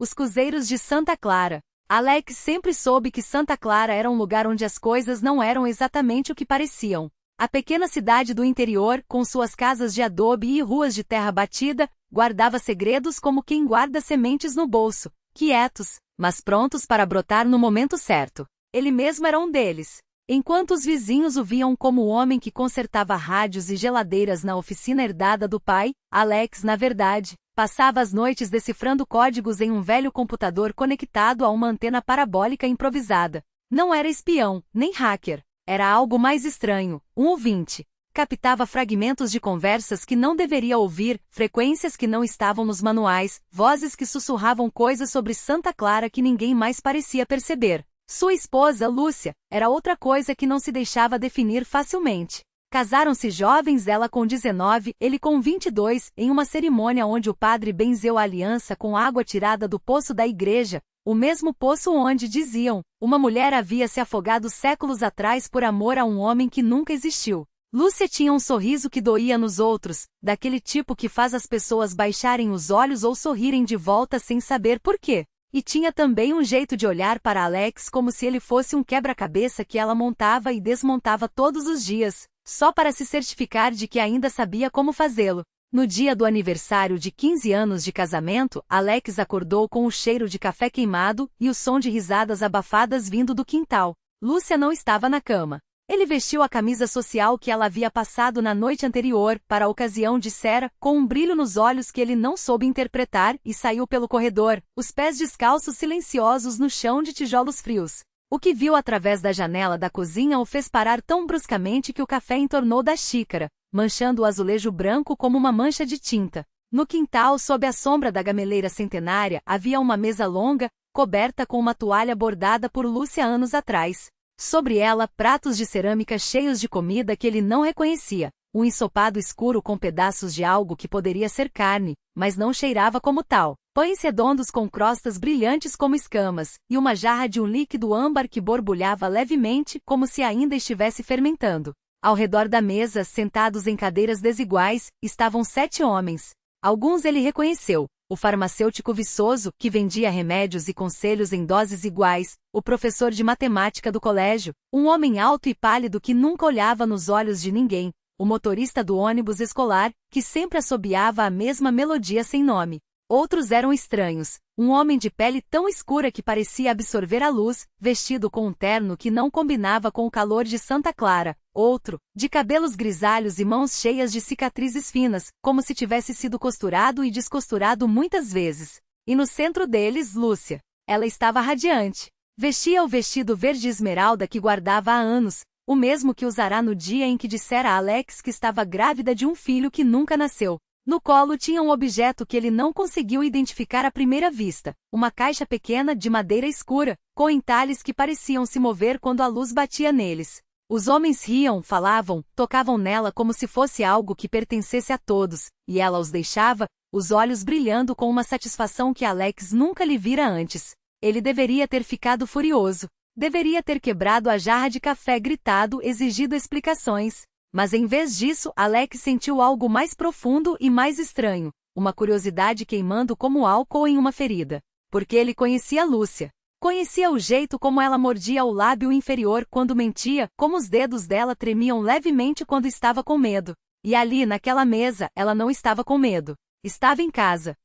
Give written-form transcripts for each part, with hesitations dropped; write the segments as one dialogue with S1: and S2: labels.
S1: Os cozeiros de Santa Clara. Alex sempre soube que Santa Clara era um lugar onde as coisas não eram exatamente o que pareciam. A pequena cidade do interior, com suas casas de adobe e ruas de terra batida, guardava segredos como quem guarda sementes no bolso, quietos, mas prontos para brotar no momento certo. Ele mesmo era um deles. Enquanto os vizinhos o viam como o homem que consertava rádios e geladeiras na oficina herdada do pai, Alex, na verdade, passava as noites decifrando códigos em um velho computador conectado a uma antena parabólica improvisada. Não era espião, nem hacker. Era algo mais estranho, um ouvinte. Captava fragmentos de conversas que não deveria ouvir, frequências que não estavam nos manuais, vozes que sussurravam coisas sobre Santa Clara que ninguém mais parecia perceber. Sua esposa, Lúcia, era outra coisa que não se deixava definir facilmente. Casaram-se jovens, ela com 19, ele com 22, em uma cerimônia onde o padre benzeu a aliança com água tirada do poço da igreja, o mesmo poço onde, diziam, uma mulher havia se afogado séculos atrás por amor a um homem que nunca existiu. Lúcia tinha um sorriso que doía nos outros, daquele tipo que faz as pessoas baixarem os olhos ou sorrirem de volta sem saber por quê. E tinha também um jeito de olhar para Alex como se ele fosse um quebra-cabeça que ela montava e desmontava todos os dias, só para se certificar de que ainda sabia como fazê-lo. No dia do aniversário de 15 anos de casamento, Alex acordou com o cheiro de café queimado e o som de risadas abafadas vindo do quintal. Lúcia não estava na cama. Ele vestiu a camisa social que ela havia passado na noite anterior, para a ocasião, dissera, com um brilho nos olhos que ele não soube interpretar, e saiu pelo corredor, os pés descalços silenciosos no chão de tijolos frios. O que viu através da janela da cozinha o fez parar tão bruscamente que o café entornou da xícara, manchando o azulejo branco como uma mancha de tinta. No quintal, sob a sombra da gameleira centenária, havia uma mesa longa, coberta com uma toalha bordada por Lúcia anos atrás. Sobre ela, pratos de cerâmica cheios de comida que ele não reconhecia, um ensopado escuro com pedaços de algo que poderia ser carne, mas não cheirava como tal, pães redondos com crostas brilhantes como escamas, e uma jarra de um líquido âmbar que borbulhava levemente como se ainda estivesse fermentando. Ao redor da mesa, sentados em cadeiras desiguais, estavam 7 homens. Alguns ele reconheceu. O farmacêutico viçoso, que vendia remédios e conselhos em doses iguais, o professor de matemática do colégio, um homem alto e pálido que nunca olhava nos olhos de ninguém, o motorista do ônibus escolar, que sempre assobiava a mesma melodia sem nome. Outros eram estranhos, um homem de pele tão escura que parecia absorver a luz, vestido com um terno que não combinava com o calor de Santa Clara. Outro, de cabelos grisalhos e mãos cheias de cicatrizes finas, como se tivesse sido costurado e descosturado muitas vezes. E no centro deles, Lúcia. Ela estava radiante. Vestia o vestido verde esmeralda que guardava há anos, o mesmo que usará no dia em que dissera a Alex que estava grávida de um filho que nunca nasceu. No colo tinha um objeto que ele não conseguiu identificar à primeira vista, uma caixa pequena de madeira escura, com entalhes que pareciam se mover quando a luz batia neles. Os homens riam, falavam, tocavam nela como se fosse algo que pertencesse a todos, e ela os deixava, os olhos brilhando com uma satisfação que Alex nunca lhe vira antes. Ele deveria ter ficado furioso. Deveria ter quebrado a jarra de café, gritado, exigido explicações. Mas em vez disso, Alex sentiu algo mais profundo e mais estranho, uma curiosidade queimando como álcool em uma ferida. Porque ele conhecia Lúcia. Conhecia o jeito como ela mordia o lábio inferior quando mentia, como os dedos dela tremiam levemente quando estava com medo. E ali, naquela mesa, ela não estava com medo. Estava em casa.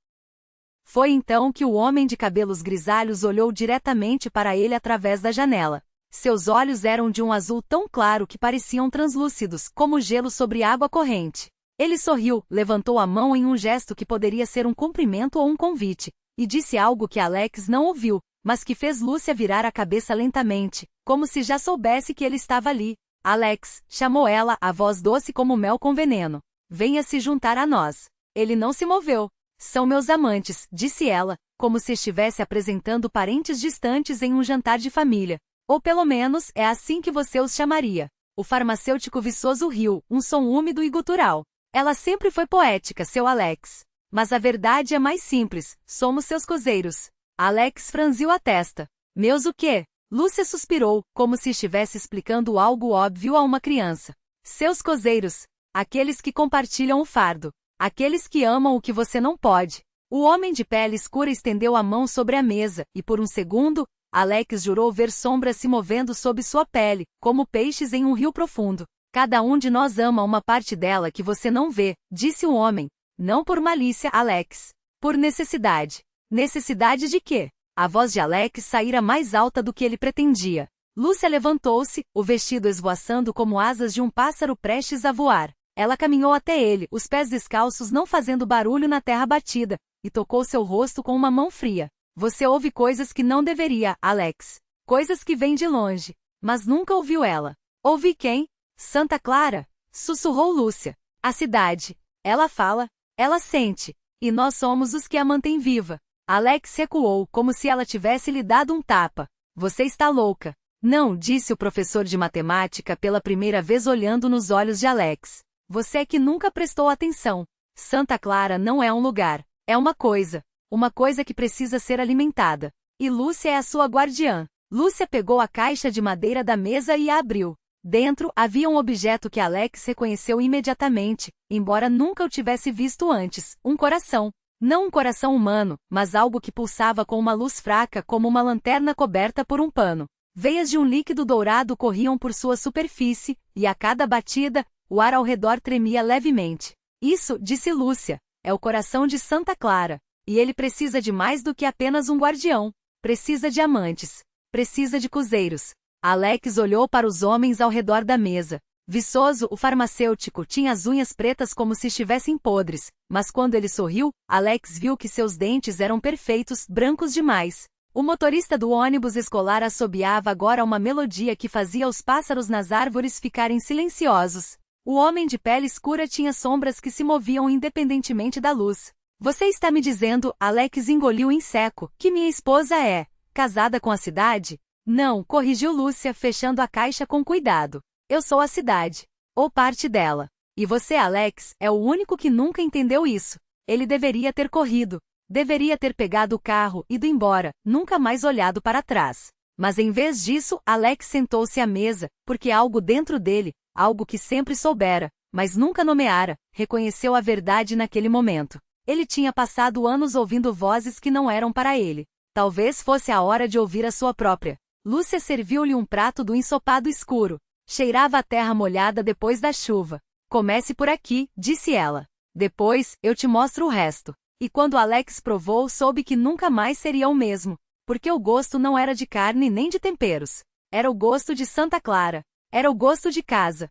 S1: Foi então que o homem de cabelos grisalhos olhou diretamente para ele através da janela. Seus olhos eram de um azul tão claro que pareciam translúcidos, como gelo sobre água corrente. Ele sorriu, levantou a mão em um gesto que poderia ser um cumprimento ou um convite, e disse algo que Alex não ouviu, mas que fez Lúcia virar a cabeça lentamente, como se já soubesse que ele estava ali. Alex, chamou ela, a voz doce como mel com veneno. Venha se juntar a nós. Ele não se moveu. São meus amantes, disse ela, como se estivesse apresentando parentes distantes em um jantar de família. Ou pelo menos, é assim que você os chamaria. O farmacêutico viçoso riu, um som úmido e gutural. Ela sempre foi poética, seu Alex. Mas a verdade é mais simples, somos seus cozeiros. Alex franziu a testa. Meus o quê? Lúcia suspirou, como se estivesse explicando algo óbvio a uma criança. Seus cozeiros. Aqueles que compartilham o fardo. Aqueles que amam o que você não pode. O homem de pele escura estendeu a mão sobre a mesa, e por um segundo, Alex jurou ver sombras se movendo sob sua pele, como peixes em um rio profundo. Cada um de nós ama uma parte dela que você não vê, disse o homem. Não por malícia, Alex. Por necessidade. Necessidade de quê? A voz de Alex saíra mais alta do que ele pretendia. Lúcia levantou-se, o vestido esvoaçando como asas de um pássaro prestes a voar. Ela caminhou até ele, os pés descalços não fazendo barulho na terra batida, e tocou seu rosto com uma mão fria. Você ouve coisas que não deveria, Alex. Coisas que vêm de longe. Mas nunca ouviu ela. Ouvi quem? Santa Clara? Sussurrou Lúcia. A cidade. Ela fala. Ela sente. E nós somos os que a mantêm viva. Alex recuou, como se ela tivesse lhe dado um tapa. Você está louca. Não, disse o professor de matemática pela primeira vez olhando nos olhos de Alex. Você é que nunca prestou atenção. Santa Clara não é um lugar. É uma coisa. Uma coisa que precisa ser alimentada. E Lúcia é a sua guardiã. Lúcia pegou a caixa de madeira da mesa e a abriu. Dentro, havia um objeto que Alex reconheceu imediatamente, embora nunca o tivesse visto antes, um coração. Não um coração humano, mas algo que pulsava com uma luz fraca como uma lanterna coberta por um pano. Veias de um líquido dourado corriam por sua superfície, e a cada batida, o ar ao redor tremia levemente. Isso, disse Lúcia, é o coração de Santa Clara. E ele precisa de mais do que apenas um guardião. Precisa de amantes. Precisa de cozeiros. Alex olhou para os homens ao redor da mesa. Viçoso, o farmacêutico, tinha as unhas pretas como se estivessem podres, mas quando ele sorriu, Alex viu que seus dentes eram perfeitos, brancos demais. O motorista do ônibus escolar assobiava agora uma melodia que fazia os pássaros nas árvores ficarem silenciosos. O homem de pele escura tinha sombras que se moviam independentemente da luz. Você está me dizendo, Alex engoliu em seco, que minha esposa é casada com a cidade? Não, corrigiu Lúcia, fechando a caixa com cuidado. Eu sou a cidade. Ou parte dela. E você, Alex, é o único que nunca entendeu isso. Ele deveria ter corrido. Deveria ter pegado o carro, ido embora, nunca mais olhado para trás. Mas em vez disso, Alex sentou-se à mesa, porque algo dentro dele, algo que sempre soubera, mas nunca nomeara, reconheceu a verdade naquele momento. Ele tinha passado anos ouvindo vozes que não eram para ele. Talvez fosse a hora de ouvir a sua própria. Lúcia serviu-lhe um prato do ensopado escuro. Cheirava a terra molhada depois da chuva. Comece por aqui, disse ela. Depois, eu te mostro o resto. E quando Alex provou, soube que nunca mais seria o mesmo. Porque o gosto não era de carne nem de temperos. Era o gosto de Santa Clara. Era o gosto de casa.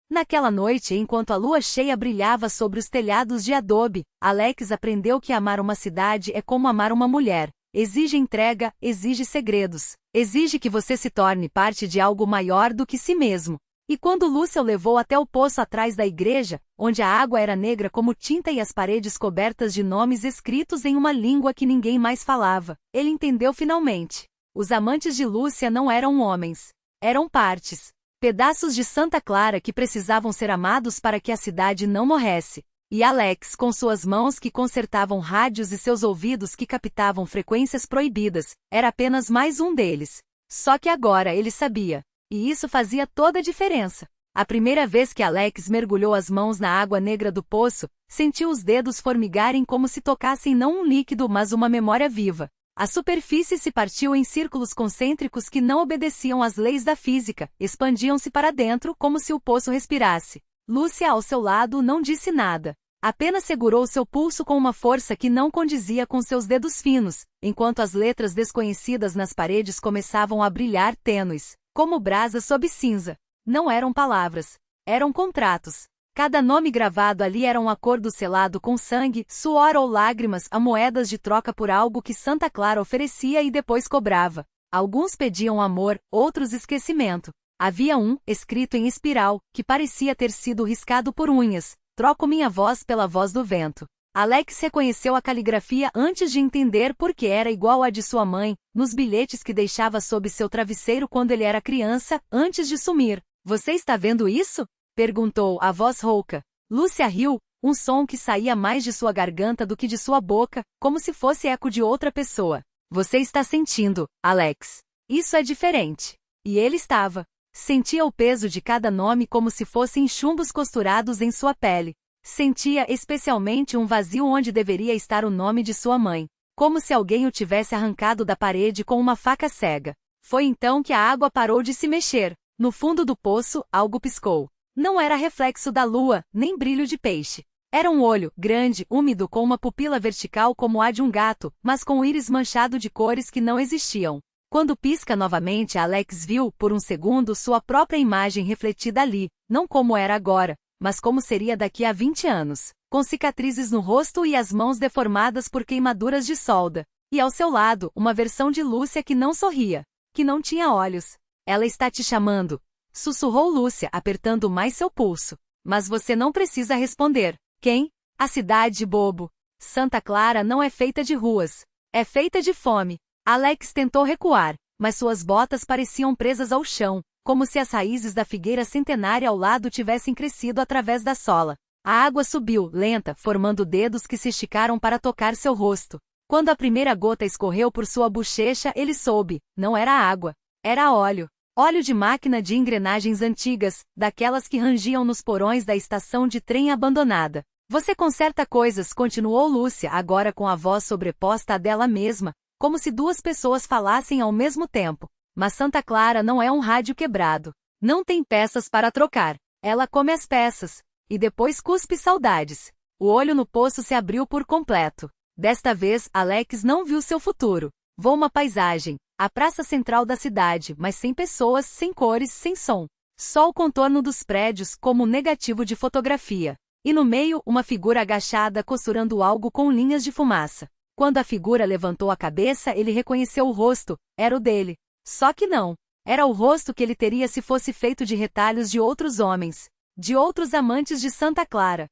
S1: Naquela noite, enquanto a lua cheia brilhava sobre os telhados de adobe, Alex aprendeu que amar uma cidade é como amar uma mulher. Exige entrega, exige segredos. Exige que você se torne parte de algo maior do que si mesmo. E quando Lúcia o levou até o poço atrás da igreja, onde a água era negra como tinta e as paredes cobertas de nomes escritos em uma língua que ninguém mais falava, ele entendeu finalmente. Os amantes de Lúcia não eram homens. Eram partes. Pedaços de Santa Clara que precisavam ser amados para que a cidade não morresse. E Alex, com suas mãos que consertavam rádios e seus ouvidos que captavam frequências proibidas, era apenas mais um deles. Só que agora ele sabia. E isso fazia toda a diferença. A primeira vez que Alex mergulhou as mãos na água negra do poço, sentiu os dedos formigarem como se tocassem não um líquido mas uma memória viva. A superfície se partiu em círculos concêntricos que não obedeciam às leis da física, expandiam-se para dentro como se o poço respirasse. Lúcia ao seu lado não disse nada. Apenas segurou seu pulso com uma força que não condizia com seus dedos finos, enquanto as letras desconhecidas nas paredes começavam a brilhar tênues, como brasas sob cinza. Não eram palavras. Eram contratos. Cada nome gravado ali era um acordo selado com sangue, suor ou lágrimas, a moedas de troca por algo que Santa Clara oferecia e depois cobrava. Alguns pediam amor, outros esquecimento. Havia um, escrito em espiral, que parecia ter sido riscado por unhas. Troco minha voz pela voz do vento. Alex reconheceu a caligrafia antes de entender por que era igual à de sua mãe, nos bilhetes que deixava sob seu travesseiro quando ele era criança, antes de sumir. Você está vendo isso? Perguntou, a voz rouca. Lúcia riu, um som que saía mais de sua garganta do que de sua boca, como se fosse eco de outra pessoa. Você está sentindo, Alex. Isso é diferente. E ele estava. Sentia o peso de cada nome como se fossem chumbos costurados em sua pele. Sentia especialmente um vazio onde deveria estar o nome de sua mãe, como se alguém o tivesse arrancado da parede com uma faca cega. Foi então que a água parou de se mexer. No fundo do poço, algo piscou. Não era reflexo da lua, nem brilho de peixe. Era um olho, grande, úmido com uma pupila vertical como a de um gato, mas com o íris manchado de cores que não existiam. Quando pisca novamente, Alex viu, por um segundo, sua própria imagem refletida ali, não como era agora, mas como seria daqui a 20 anos, com cicatrizes no rosto e as mãos deformadas por queimaduras de solda. E ao seu lado, uma versão de Lúcia que não sorria, que não tinha olhos. Ela está te chamando, sussurrou Lúcia, apertando mais seu pulso. Mas você não precisa responder. Quem? A cidade, bobo. Santa Clara não é feita de ruas. É feita de fome. Alex tentou recuar, mas suas botas pareciam presas ao chão, como se as raízes da figueira centenária ao lado tivessem crescido através da sola. A água subiu, lenta, formando dedos que se esticaram para tocar seu rosto. Quando a primeira gota escorreu por sua bochecha, ele soube. Não era água. Era óleo. Óleo de máquina de engrenagens antigas, daquelas que rangiam nos porões da estação de trem abandonada. Você conserta coisas, continuou Lúcia, agora com a voz sobreposta à dela mesma, como se duas pessoas falassem ao mesmo tempo. Mas Santa Clara não é um rádio quebrado. Não tem peças para trocar. Ela come as peças. E depois cuspe saudades. O olho no poço se abriu por completo. Desta vez, Alex não viu seu futuro. Vou uma paisagem. A praça central da cidade, mas sem pessoas, sem cores, sem som. Só o contorno dos prédios como um negativo de fotografia. E no meio, uma figura agachada costurando algo com linhas de fumaça. Quando a figura levantou a cabeça, ele reconheceu o rosto. Era o dele. Só que não. Era o rosto que ele teria se fosse feito de retalhos de outros homens. De outros amantes de Santa Clara.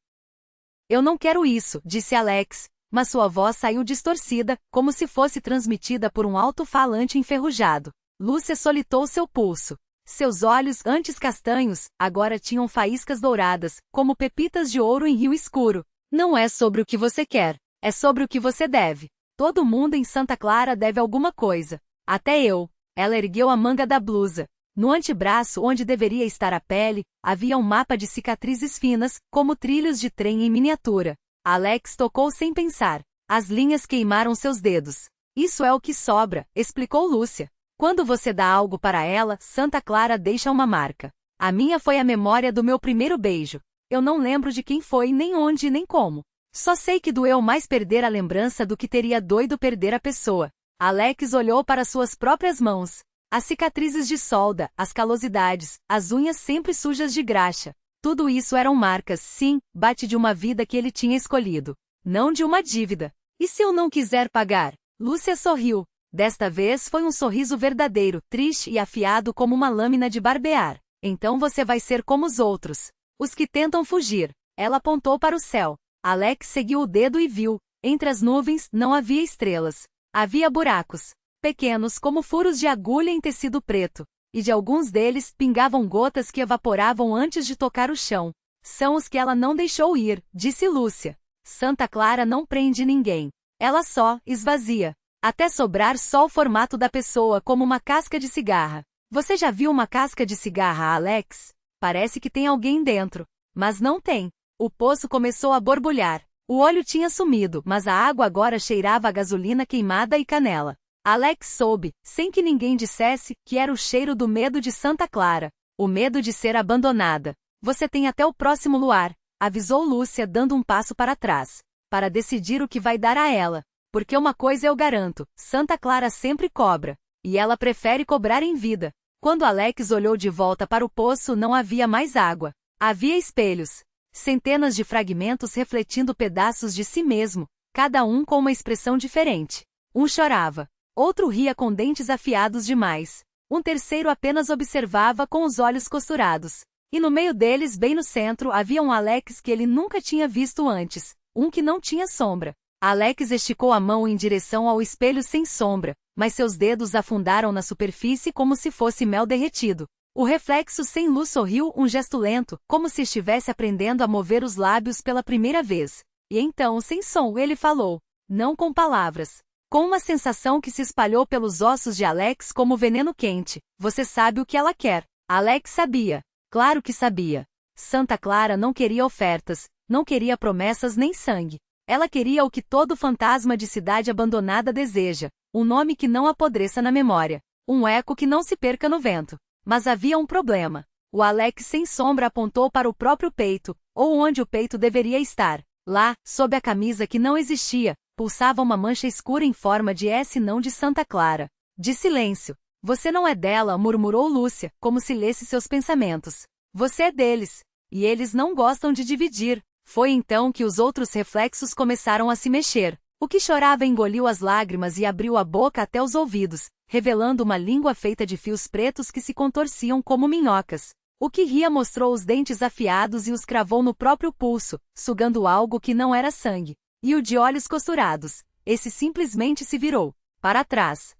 S1: Eu não quero isso, disse Alex, mas sua voz saiu distorcida, como se fosse transmitida por um alto-falante enferrujado. Lúcia solitou seu pulso. Seus olhos, antes castanhos, agora tinham faíscas douradas, como pepitas de ouro em rio escuro. Não é sobre o que você quer, é sobre o que você deve. Todo mundo em Santa Clara deve alguma coisa. Até eu. Ela ergueu a manga da blusa. No antebraço, onde deveria estar a pele, havia um mapa de cicatrizes finas, como trilhos de trem em miniatura. Alex tocou sem pensar. As linhas queimaram seus dedos. Isso é o que sobra, explicou Lúcia. Quando você dá algo para ela, Santa Clara deixa uma marca. A minha foi a memória do meu primeiro beijo. Eu não lembro de quem foi, nem onde, nem como. Só sei que doeu mais perder a lembrança do que teria doído perder a pessoa. Alex olhou para suas próprias mãos. As cicatrizes de solda, as calosidades, as unhas sempre sujas de graxa. Tudo isso eram marcas, sim, bate de uma vida que ele tinha escolhido. Não de uma dívida. E se eu não quiser pagar? Lúcia sorriu. Desta vez foi um sorriso verdadeiro, triste e afiado como uma lâmina de barbear. Então você vai ser como os outros. Os que tentam fugir. Ela apontou para o céu. Alex seguiu o dedo e viu. Entre as nuvens, não havia estrelas. Havia buracos. Pequenos como furos de agulha em tecido preto. E de alguns deles, pingavam gotas que evaporavam antes de tocar o chão. São os que ela não deixou ir, disse Lúcia. Santa Clara não prende ninguém. Ela só esvazia. Até sobrar só o formato da pessoa como uma casca de cigarra. Você já viu uma casca de cigarra, Alex? Parece que tem alguém dentro. Mas não tem. O poço começou a borbulhar. O óleo tinha sumido, mas a água agora cheirava a gasolina queimada e canela. Alex soube, sem que ninguém dissesse, que era o cheiro do medo de Santa Clara. O medo de ser abandonada. Você tem até o próximo luar, avisou Lúcia dando um passo para trás. Para decidir o que vai dar a ela. Porque uma coisa eu garanto, Santa Clara sempre cobra. E ela prefere cobrar em vida. Quando Alex olhou de volta para o poço, não havia mais água. Havia espelhos. Centenas de fragmentos refletindo pedaços de si mesmo, cada um com uma expressão diferente. Um chorava. Outro ria com dentes afiados demais. Um terceiro apenas observava com os olhos costurados. E no meio deles, bem no centro, havia um Alex que ele nunca tinha visto antes. Um que não tinha sombra. Alex esticou a mão em direção ao espelho sem sombra, mas seus dedos afundaram na superfície como se fosse mel derretido. O reflexo sem luz sorriu, um gesto lento, como se estivesse aprendendo a mover os lábios pela primeira vez. E então, sem som, ele falou. Não com palavras. Com uma sensação que se espalhou pelos ossos de Alex como veneno quente. Você sabe o que ela quer. Alex sabia. Claro que sabia. Santa Clara não queria ofertas. Não queria promessas nem sangue. Ela queria o que todo fantasma de cidade abandonada deseja, um nome que não apodreça na memória, um eco que não se perca no vento. Mas havia um problema. O Alex sem sombra apontou para o próprio peito, ou onde o peito deveria estar. Lá, sob a camisa que não existia, pulsava uma mancha escura em forma de S não de Santa Clara. De silêncio. Você não é dela, murmurou Lúcia, como se lesse seus pensamentos. Você é deles. E eles não gostam de dividir. Foi então que os outros reflexos começaram a se mexer. O que chorava engoliu as lágrimas e abriu a boca até os ouvidos, revelando uma língua feita de fios pretos que se contorciam como minhocas. O que ria mostrou os dentes afiados e os cravou no próprio pulso, sugando algo que não era sangue. E o de olhos costurados. Esse simplesmente se virou para trás.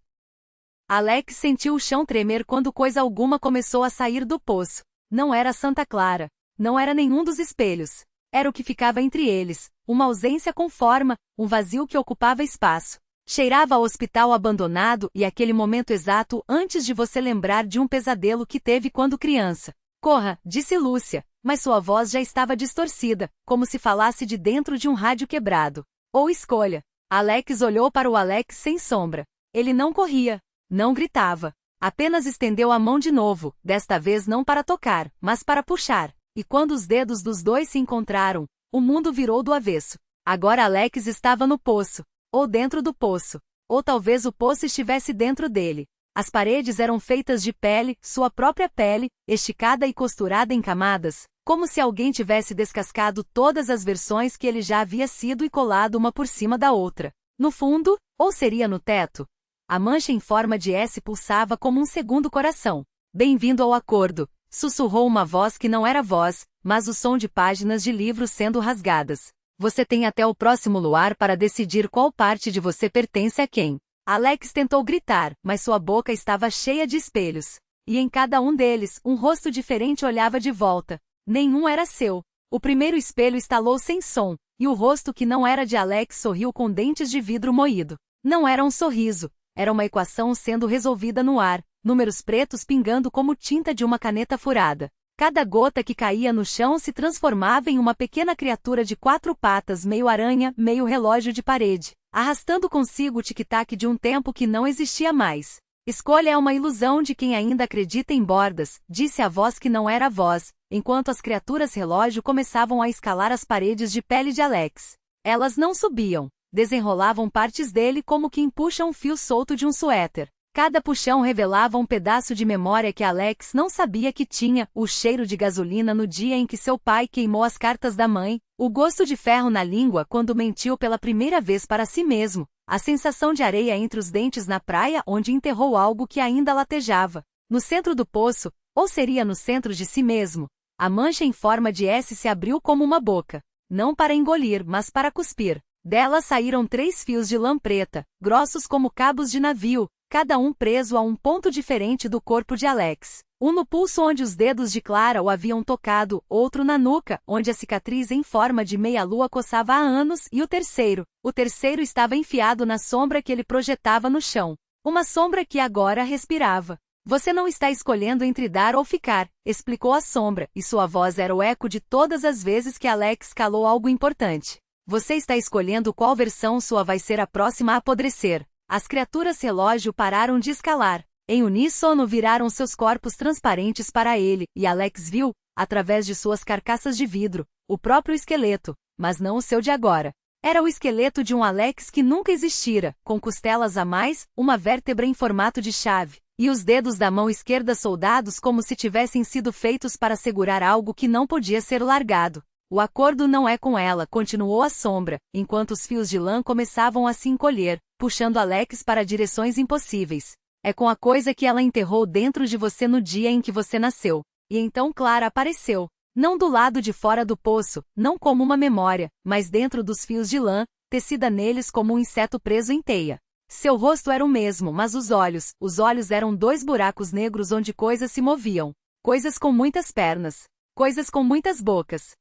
S1: Alex sentiu o chão tremer quando coisa alguma começou a sair do poço. Não era Santa Clara. Não era nenhum dos espelhos. Era o que ficava entre eles, uma ausência com forma, um vazio que ocupava espaço. Cheirava a hospital abandonado e aquele momento exato antes de você lembrar de um pesadelo que teve quando criança. Corra, disse Lúcia, mas sua voz já estava distorcida, como se falasse de dentro de um rádio quebrado. Ou escolha. Alex olhou para o Alex sem sombra. Ele não corria, não gritava. Apenas estendeu a mão de novo, desta vez não para tocar, mas para puxar. E quando os dedos dos dois se encontraram, o mundo virou do avesso. Agora Alex estava no poço, ou dentro do poço, ou talvez o poço estivesse dentro dele. As paredes eram feitas de pele, sua própria pele, esticada e costurada em camadas, como se alguém tivesse descascado todas as versões que ele já havia sido e colado uma por cima da outra. No fundo, ou seria no teto? A mancha em forma de S pulsava como um segundo coração. Bem-vindo ao acordo, sussurrou uma voz que não era voz, mas o som de páginas de livros sendo rasgadas. Você tem até o próximo luar para decidir qual parte de você pertence a quem. Alex tentou gritar, mas sua boca estava cheia de espelhos. E em cada um deles, um rosto diferente olhava de volta. Nenhum era seu. O primeiro espelho estalou sem som, e o rosto que não era de Alex sorriu com dentes de vidro moído. Não era um sorriso, era uma equação sendo resolvida no ar, números pretos pingando como tinta de uma caneta furada. Cada gota que caía no chão se transformava em uma pequena criatura de 4 patas, meio aranha, meio relógio de parede, arrastando consigo o tic-tac de um tempo que não existia mais. Escolha é uma ilusão de quem ainda acredita em bordas, disse a voz que não era a voz, enquanto as criaturas relógio começavam a escalar as paredes de pele de Alex. Elas não subiam, desenrolavam partes dele como quem puxa um fio solto de um suéter. Cada puxão revelava um pedaço de memória que Alex não sabia que tinha, o cheiro de gasolina no dia em que seu pai queimou as cartas da mãe, o gosto de ferro na língua quando mentiu pela primeira vez para si mesmo, a sensação de areia entre os dentes na praia onde enterrou algo que ainda latejava. No centro do poço, ou seria no centro de si mesmo, a mancha em forma de S se abriu como uma boca. Não para engolir, mas para cuspir. Dela saíram 3 fios de lã preta, grossos como cabos de navio, cada um preso a um ponto diferente do corpo de Alex. Um no pulso onde os dedos de Clara o haviam tocado, outro na nuca, onde a cicatriz em forma de meia-lua coçava há anos, e o terceiro estava enfiado na sombra que ele projetava no chão. Uma sombra que agora respirava. Você não está escolhendo entre dar ou ficar, explicou a sombra, e sua voz era o eco de todas as vezes que Alex calou algo importante. Você está escolhendo qual versão sua vai ser a próxima a apodrecer. As criaturas relógio pararam de escalar. Em uníssono viraram seus corpos transparentes para ele, e Alex viu, através de suas carcaças de vidro, o próprio esqueleto, mas não o seu de agora. Era o esqueleto de um Alex que nunca existira, com costelas a mais, uma vértebra em formato de chave, e os dedos da mão esquerda soldados como se tivessem sido feitos para segurar algo que não podia ser largado. O acordo não é com ela, continuou a sombra, enquanto os fios de lã começavam a se encolher, puxando Alex para direções impossíveis. É com a coisa que ela enterrou dentro de você no dia em que você nasceu. E então Clara apareceu. Não do lado de fora do poço, não como uma memória, mas dentro dos fios de lã, tecida neles como um inseto preso em teia. Seu rosto era o mesmo, mas os olhos eram 2 buracos negros onde coisas se moviam. Coisas com muitas pernas. Coisas com muitas bocas.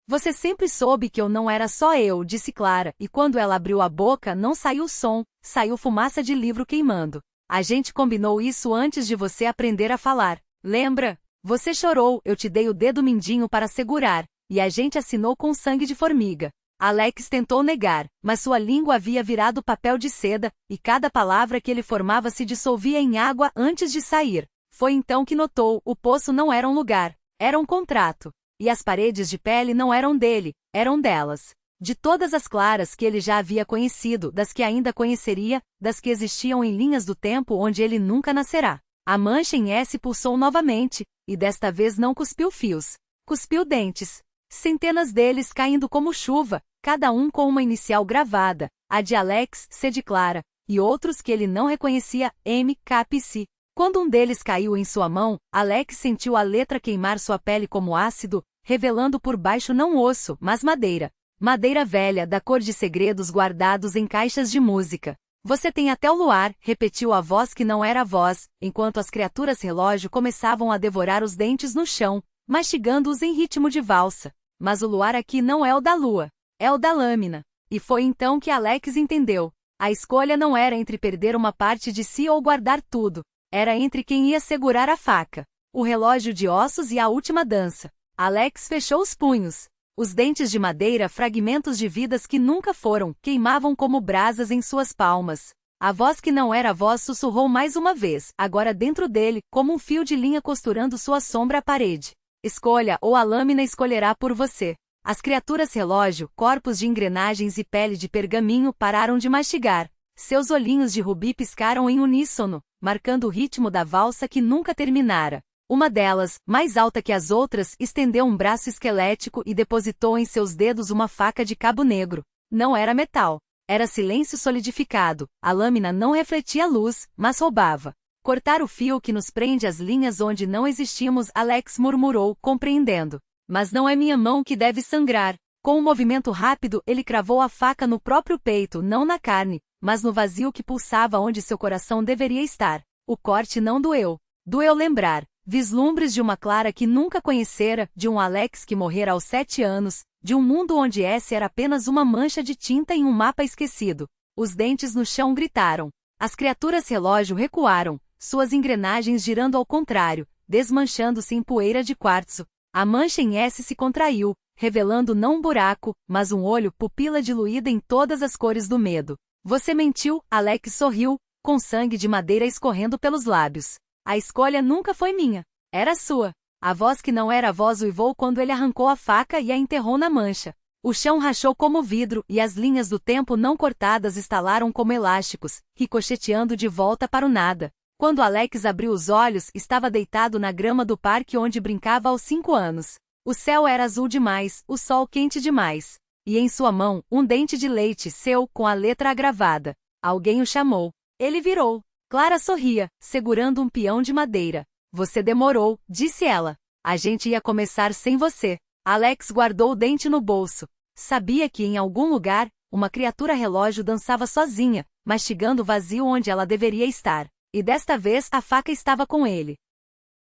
S1: Você sempre soube que eu não era só eu, disse Clara, e quando ela abriu a boca não saiu som, saiu fumaça de livro queimando. A gente combinou isso antes de você aprender a falar. Lembra? Você chorou, eu te dei o dedo mindinho para segurar. e a gente assinou com sangue de formiga. Alex tentou negar, mas sua língua havia virado papel de seda, e cada palavra que ele formava se dissolvia em água antes de sair. Foi então que notou, o poço não era um lugar, era um contrato. E as paredes de pele não eram dele, eram delas. De todas as Claras que ele já havia conhecido, das que ainda conheceria, das que existiam em linhas do tempo onde ele nunca nascerá. A mancha em S pulsou novamente, e desta vez não cuspiu fios. Cuspiu dentes. Centenas deles caindo como chuva, cada um com uma inicial gravada, a de Alex, C de Clara, e outros que ele não reconhecia, M, K, P, C. Quando um deles caiu em sua mão, Alex sentiu a letra queimar sua pele como ácido, revelando por baixo não osso, mas madeira. Madeira velha, da cor de segredos guardados em caixas de música. Você tem até o luar, repetiu a voz que não era a voz, enquanto as criaturas relógio começavam a devorar os dentes no chão, mastigando-os em ritmo de valsa. Mas o luar aqui não é o da lua, é o da lâmina. E foi então que Alex entendeu. A escolha não era entre perder uma parte de si ou guardar tudo. Era entre quem ia segurar a faca. O relógio de ossos e a última dança. Alex fechou os punhos. Os dentes de madeira, fragmentos de vidas que nunca foram, queimavam como brasas em suas palmas. A voz que não era voz sussurrou mais uma vez, agora dentro dele, como um fio de linha costurando sua sombra à parede. Escolha, ou a lâmina escolherá por você. As criaturas relógio, corpos de engrenagens e pele de pergaminho pararam de mastigar. Seus olhinhos de rubi piscaram em uníssono, marcando o ritmo da valsa que nunca terminara. Uma delas, mais alta que as outras, estendeu um braço esquelético e depositou em seus dedos uma faca de cabo negro. Não era metal. Era silêncio solidificado. A lâmina não refletia luz, mas roubava. Cortar o fio que nos prende às linhas onde não existimos, Alex murmurou, compreendendo. Mas não é minha mão que deve sangrar. Com um movimento rápido, ele cravou a faca no próprio peito, não na carne, mas no vazio que pulsava onde seu coração deveria estar. O corte não doeu. Doeu lembrar. Vislumbres de uma Clara que nunca conhecera, de um Alex que morrera aos 7 anos, de um mundo onde S era apenas uma mancha de tinta em um mapa esquecido. Os dentes no chão gritaram. As criaturas relógio recuaram, suas engrenagens girando ao contrário, desmanchando-se em poeira de quartzo. A mancha em S se contraiu, revelando não um buraco, mas um olho, pupila diluída em todas as cores do medo. Você mentiu, Alex sorriu, com sangue de madeira escorrendo pelos lábios. A escolha nunca foi minha. Era sua. A voz que não era voz uivou quando ele arrancou a faca e a enterrou na mancha. O chão rachou como vidro e as linhas do tempo não cortadas estalaram como elásticos, ricocheteando de volta para o nada. Quando Alex abriu os olhos, estava deitado na grama do parque onde brincava aos 5 anos. O céu era azul demais, o sol quente demais. E em sua mão, um dente de leite seu com a letra agravada. Alguém o chamou. Ele virou. Clara sorria, segurando um peão de madeira. Você demorou, disse ela. A gente ia começar sem você. Alex guardou o dente no bolso. Sabia que em algum lugar, uma criatura relógio dançava sozinha, mastigando o vazio onde ela deveria estar. E desta vez a faca estava com ele.